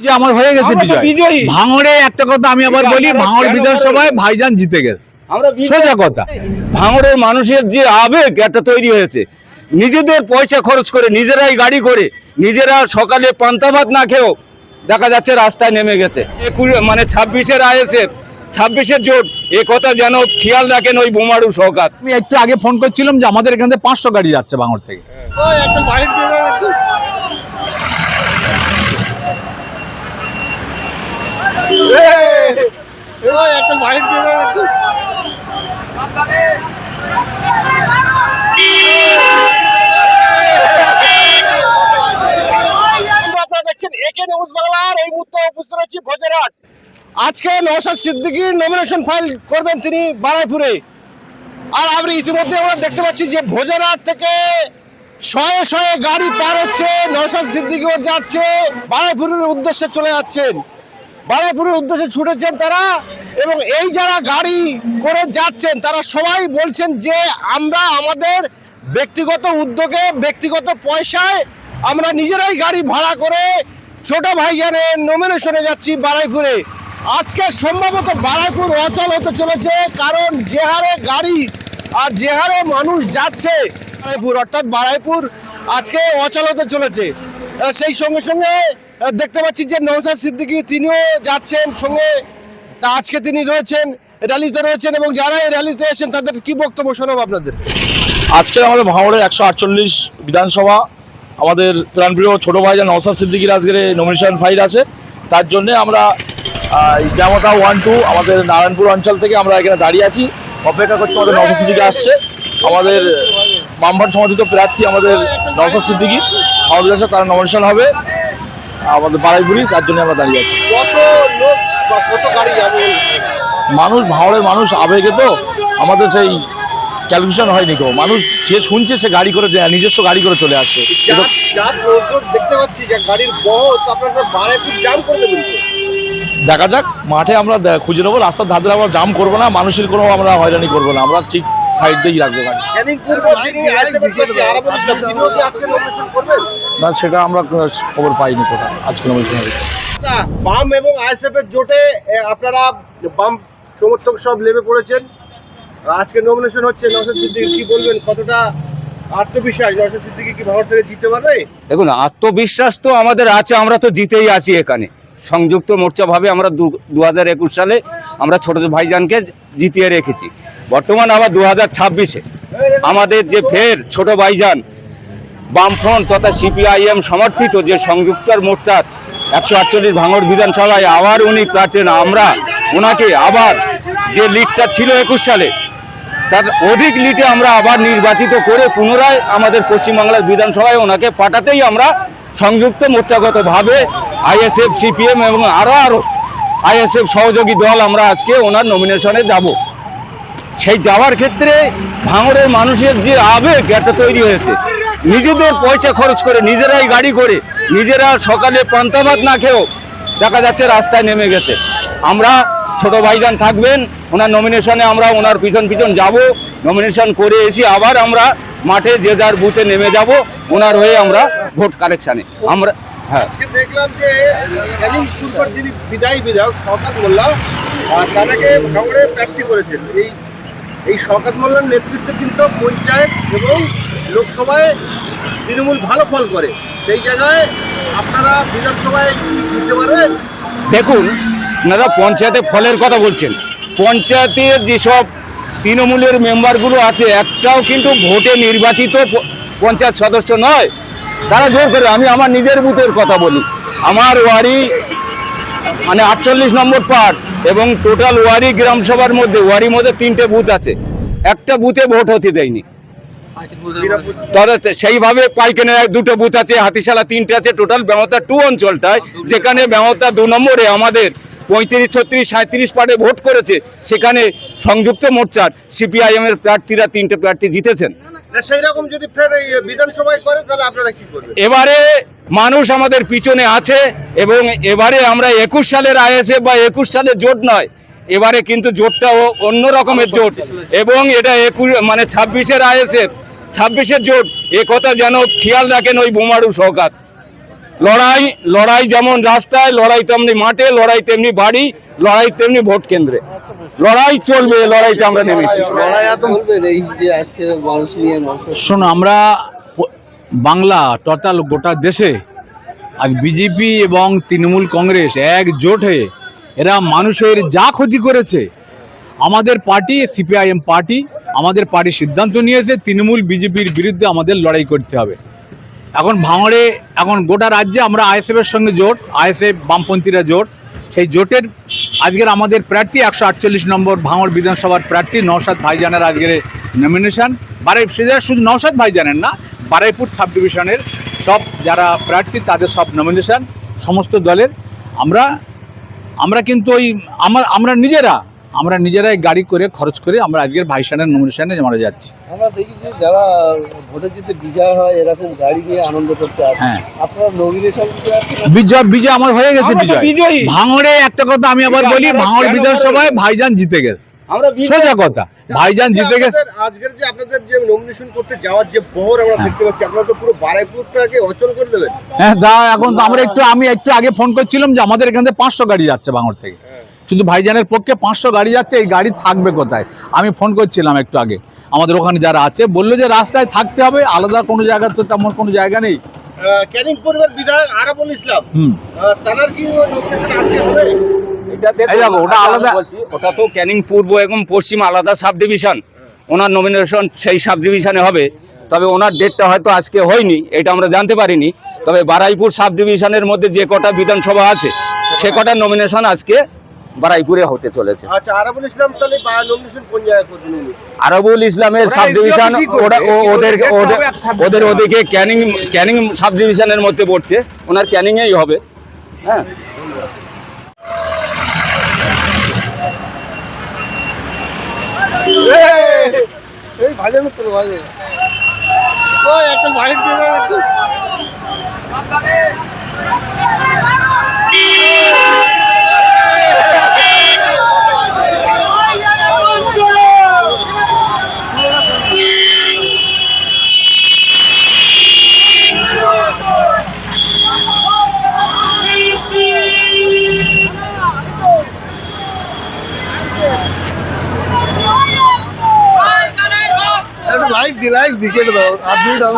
যে আমার হয়ে গেছে বিজয়। ভাঙড়ে একটা কথা আমি আবার বলি, ভাঙড় বিধানসভায় ভাইজান জিতে গেছে, সোজা কথা। ভাঙড়ের মানুষের যে আবেগ একটা তৈরি হয়েছে, নিজেদের পয়সা খরচ করে, নিজেরাই গাড়ি করে, নিজেরা সকালে পান্তা ভাত না খেয়েও দেখা যাচ্ছে রাস্তায় নেমে গেছে। মানে 26-এর আইএসএফ, 26-এর জোট, এ কথা যেন খেয়াল রাখেন ওই বোমারু সরকার। আমি একটু আগে ফোন করছিলাম যে আমাদের এখান থেকে 500 গাড়ি যাচ্ছে ভাঙড় থেকে। আজকে নওশাদ সিদ্দিকীর নমিনেশন ফাইল করবেন তিনি বারাইপুরে। আর আমরা ইতিমধ্যে আমরা দেখতে পাচ্ছি যে ভোজেরহাট থেকে শয়ে শয়ে গাড়ি পার হচ্ছে, নওশাদ সিদ্দিকীও যাচ্ছে, বারাইপুরের উদ্দেশ্যে চলে যাচ্ছেন, বারাইপুরের উদ্দেশ্যে ছুটেছেন তারা। এবং এই যারা গাড়ি করে যাচ্ছেন তারা সবাই বলছেন যে আমরা আমাদের ব্যক্তিগত উদ্যোগে, ব্যক্তিগত পয়সায় আমরা নিজেরাই গাড়ি ভাড়া করে ছোট ভাইজানের নমিনেশনে যাচ্ছি বারাইপুরে। আজকে সম্ভবত বারাইপুর অচল হতে চলেছে, কারণ যে হারে গাড়ি আর যে হারে মানুষ যাচ্ছে বারাইপুর, অর্থাৎ বারাইপুর আজকে অচল হতে চলেছে। সেই সঙ্গে সঙ্গে দেখতে পাচ্ছি যে নওশাদ সিদ্দিকী তিনিও যাচ্ছেন সঙ্গে, তা আজকে তিনি রয়েছেন, র্যালিতে রয়েছেন। এবং যারা এই র্যালিতে এসেছেন তাদের কি বক্তব্য শোনাবো আপনাদের। আজকে আমাদের ভাঙড়ের 148 বিধানসভা, আমাদের প্রাণপ্রিয় ছোটো ভাইজান নওশাদ সিদ্দিকীর আজকের নমিনেশন ফাইল আছে। তার জন্য আমরা জামতা 1-2 আমাদের নারায়ণপুর অঞ্চল থেকে আমরা এখানে দাঁড়িয়ে আছি, অপেক্ষা করছি। আমাদের নওশাদ সিদ্দিকী আসছে, আমাদের বামফ্রন্ট সমর্থিত প্রার্থী আমাদের নওশাদ সিদ্দিকী, আমাদের কাছে তার নমিনেশন হবে আমাদের বারাইপুরি, তার জন্য আমরা দাঁড়িয়ে আছি। কত লোক বা কত গাড়ি যাবে? মানুষ, ভাঙড়ের মানুষ আবেগে তো আমাদের সেই ক্যালকুলেশন হয়নি কেউ, মানুষ যে শুনছে সে গাড়ি করে, নিজস্ব গাড়ি করে চলে আসে। দেখতে পাচ্ছি যে গাড়ির বহুত আপনাদের বারাইপুর জাম করে দেবেন। দেখা যাক, মাঠে আমরা খুঁজে নেবো, রাস্তার ধারে আমরা জাম করবো না, মানুষের কোনো আমরা হয়রানি করবো না, আমরা ঠিক সাইড দিয়েই রাখবো গাড়ি। না, সেটা আমরা খবর পাইনি কোথায় আজকে নমিনেশন হবে। বাম এবং আইএসএফ এর জোটে আপনারা বাম সমর্থক সব লেবে পড়েছেন, আজকে নমিনেশন হচ্ছে। নওশাদ সিদ্দিকী কি বলবেন, কতটা আত্মবিশ্বাস নওশাদ সিদ্দিকী কি ভাঙড় থেকে জিততে পারবে? দেখুন, আত্মবিশ্বাস তো আমাদের আছে, আমরা তো জিতেই আছি এখানে। সংযুক্ত মোর্চা ভাবে আমরা 2021 সালে আমরা ছোট ভাইজানকে জিতিয়ে রেখেছি। বর্তমান আবার 2026-এ আমাদের যে ফের ছোট ভাইজান বামফ্রন্ট তথা সিপিআইএম সমর্থিত যে সংযুক্ত মোর্চার 148 ভাঙড় বিধানসভায় আবার উনি প্রার্থী, আমরা ওনাকে আবার যে লিডটা ছিল 21 সালে তার অধিক লিডে আমরা আবার নির্বাচিত করে পুনরায় আমাদের পশ্চিমবাংলার বিধানসভায় ওনাকে পাঠাতেই আমরা সংযুক্ত মোর্চাগতভাবে আইএসএফ, সিপিএম এবং আরও আইএসএফ সহযোগী দল আমরা আজকে ওনার নমিনেশনে যাব। সেই যাওয়ার ক্ষেত্রে ভাঙড়ের মানুষের যে আবেগ একটা তৈরি হয়েছে, নিজেদের পয়সা খরচ করে, নিজেরাই গাড়ি করে, নিজেরা সকালে পান্তা ভাত না খেয়েও দেখা যাচ্ছে রাস্তায় নেমে গেছে। আমরা ছোট ভাইজান থাকবেন ওনার নমিনেশনে, আমরা ওনার পিছন পিছন যাব, নমিনেশন করে এসে আবার আমরা মাঠে যে যার বুথে নেমে যাব, ওনার হয়ে আমরা ভোট কালেকশানে আমরা। হ্যাঁ, দেখলাম যে যিনি বিদায়ী বিধায়ক শওকত মোল্লা তাকে ভাঙড়ে প্রার্থী করেছেন। এই শওকত মোল্লার নেতৃত্বে কিন্তু পঞ্চায়েত এবং লোকসভায় তৃণমূল ভালো ফল করে, সেই জায়গায় আপনারা বিধানসভায় জিততে পারবেন। দেখুন, আপনারা পঞ্চায়েতে ফলের কথা বলছেন, পঞ্চায়েতের যেসব তৃণমূলের মেম্বারগুলো আছে একটাও কিন্তু ভোটে নির্বাচিত পঞ্চায়েত সদস্য নয়, তারা জোর করে। আমি আমার নিজের বুথের কথা বলি, আমার ওয়ারি মানে 48 নম্বর পার্ট এবং টোটাল ওয়ারি গ্রামসভার মধ্যে, ওয়ারির মধ্যে 3টে বুথ আছে, একটা বুথে ভোট হতে দেয়নি। সেইভাবে পাইকেনের 2টো বুথ আছে, হাতিশালা 3টে আছে, টোটাল বেমতা 2 অঞ্চলটায়, যেখানে বেমতা 2 নম্বরে আমাদের 35, 36, 37 পার্টে ভোট করেছে, সেখানে সংযুক্ত মোর্চার সিপিআইএম এর প্রার্থীরা 3টে প্রার্থী জিতেছেন। সেইরকম যদি ফের বিধানসভায় করে তাহলে আপনারা কি করবেন? এবারে মানুষ আমাদের পিছনে আছে এবং এবারে আমরা 21 সালের আইএসএফ বা 21 সালের জোট নয়, এবারে কিন্তু জোটটা অন্য রকমের জোট এবং এটা 26-এর আইএসএফ, 26-এর জোট, এ কথা যেন খেয়াল রাখেন ওই বোমারু সরকার। লড়াই লড়াই যেমন রাস্তায়, লড়াই তেমনি মাঠে, লড়াই তেমনি বাড়ি, লড়াই তেমনি ভোট কেন্দ্রে। লড়াই চলবে, লড়াইতে আমরা নেমেছি। শোনো, আমরা বাংলা টোটাল গোটা দেশে আজ বিজেপি এবং তৃণমূল কংগ্রেস একজোট হয়ে এরা মানুষের যা ক্ষতি করেছে, আমাদের পার্টি সিপিআইএম পার্টি, আমাদের পার্টি সিদ্ধান্ত নিয়েছে তৃণমূল বিজেপির বিরুদ্ধে আমাদের লড়াই করতে হবে। এখন ভাঙড়ে, এখন গোটা রাজ্যে আমরা আইএসএফের সঙ্গে জোট, আইএসএফ বামপন্থীরা জোট, সেই জোটের আজকের আমাদের প্রার্থী 148 নম্বর ভাঙড় বিধানসভার প্রার্থী নওশাদ ভাইজানের আজকের নমিনেশন। শুধু নওশাদ ভাইজানের না, বারুইপুর সাব ডিভিশনের সব যারা প্রার্থী তাদের সব নমিনেশন সমস্ত দলের। আমরা কিন্তু ওই আমরা নিজেরাই গাড়ি করে খরচ করে আমরা আজকের ভাইজানের নমিনেশনে আমরা যাচ্ছি। আমরা দেখি যে যারা ভোটে জিতে বিজয় হয় এরকম গাড়ি নিয়ে আনন্দ করতে আসে। হ্যাঁ, আপনারা নমিনেশন দিতে আসছেন? বিজয় আমার হয়ে গেছে। বিজয় ভাঙড়ে একটা কথা আমি আবার বলি, ভাঙড় বিধানসভায় ভাইজান জিতে গেছে, সোজা কথা, ভাইজান জিতে গেছে। আজকের যে আপনাদের যে নমিনেশন করতে যাওয়ার যে বহর আমরা দেখতে পাচ্ছি, আপনারা তো পুরো বারুইপুরটাকে অচল করে দেবেন। হ্যাঁ, এখন তো আমি একটু আগে ফোন করছিলাম যে আমাদের এখান থেকে 500 গাড়ি যাচ্ছে ভাঙড় থেকে, শুধু ভাইজানের পক্ষে 500 গাড়ি যাচ্ছে। এই গাড়ি থাকবে কোথায়? আমি ফোন করছিলাম একটু আগে, আমাদের ওখানে যারা আছে বললো যে রাস্তায় থাকতে হবে, আলাদা কোনো জায়গা তো তেমন কোনো জায়গা নেই। ক্যানিং পূর্বের বিধায়ক আরাবুল ইসলাম, তার কি নমিনেশন আজকে হবে? ওটা আলাদা, ওটা তো ক্যানিং পূর্ব এবং পশ্চিম আলাদা সাব ডিভিশন, ওনার নমিনেশন সেই সাব ডিভিশনে হবে। তবে ওনার ডেটটা হয়তো আজকে হয়নি, এটা আমরা জানতে পারিনি। তবে বারুইপুর সাব ডিভিশনের মধ্যে যে কটা বিধানসভা আছে সে কটা নমিনেশন আজকে বারুইপুরে হতে চলেছে। আচ্ছা, আরাবুল ইসলাম তাহলে নমিনেশন কোন জায়গায় করবেন উনি? আরাবুল ইসলামের সাব ডিভিশন ওদের ওদিকে ক্যানিং সাব ডিভিশনের মধ্যে পড়ছে, ওনার ক্যানিংয়েই হবে। হ্যাঁ, এই ভাজের মতো ভাজে ওই একটা বাইক দিয়ে দাও একটু। লাইক দিকে দাও, আপনি দাও।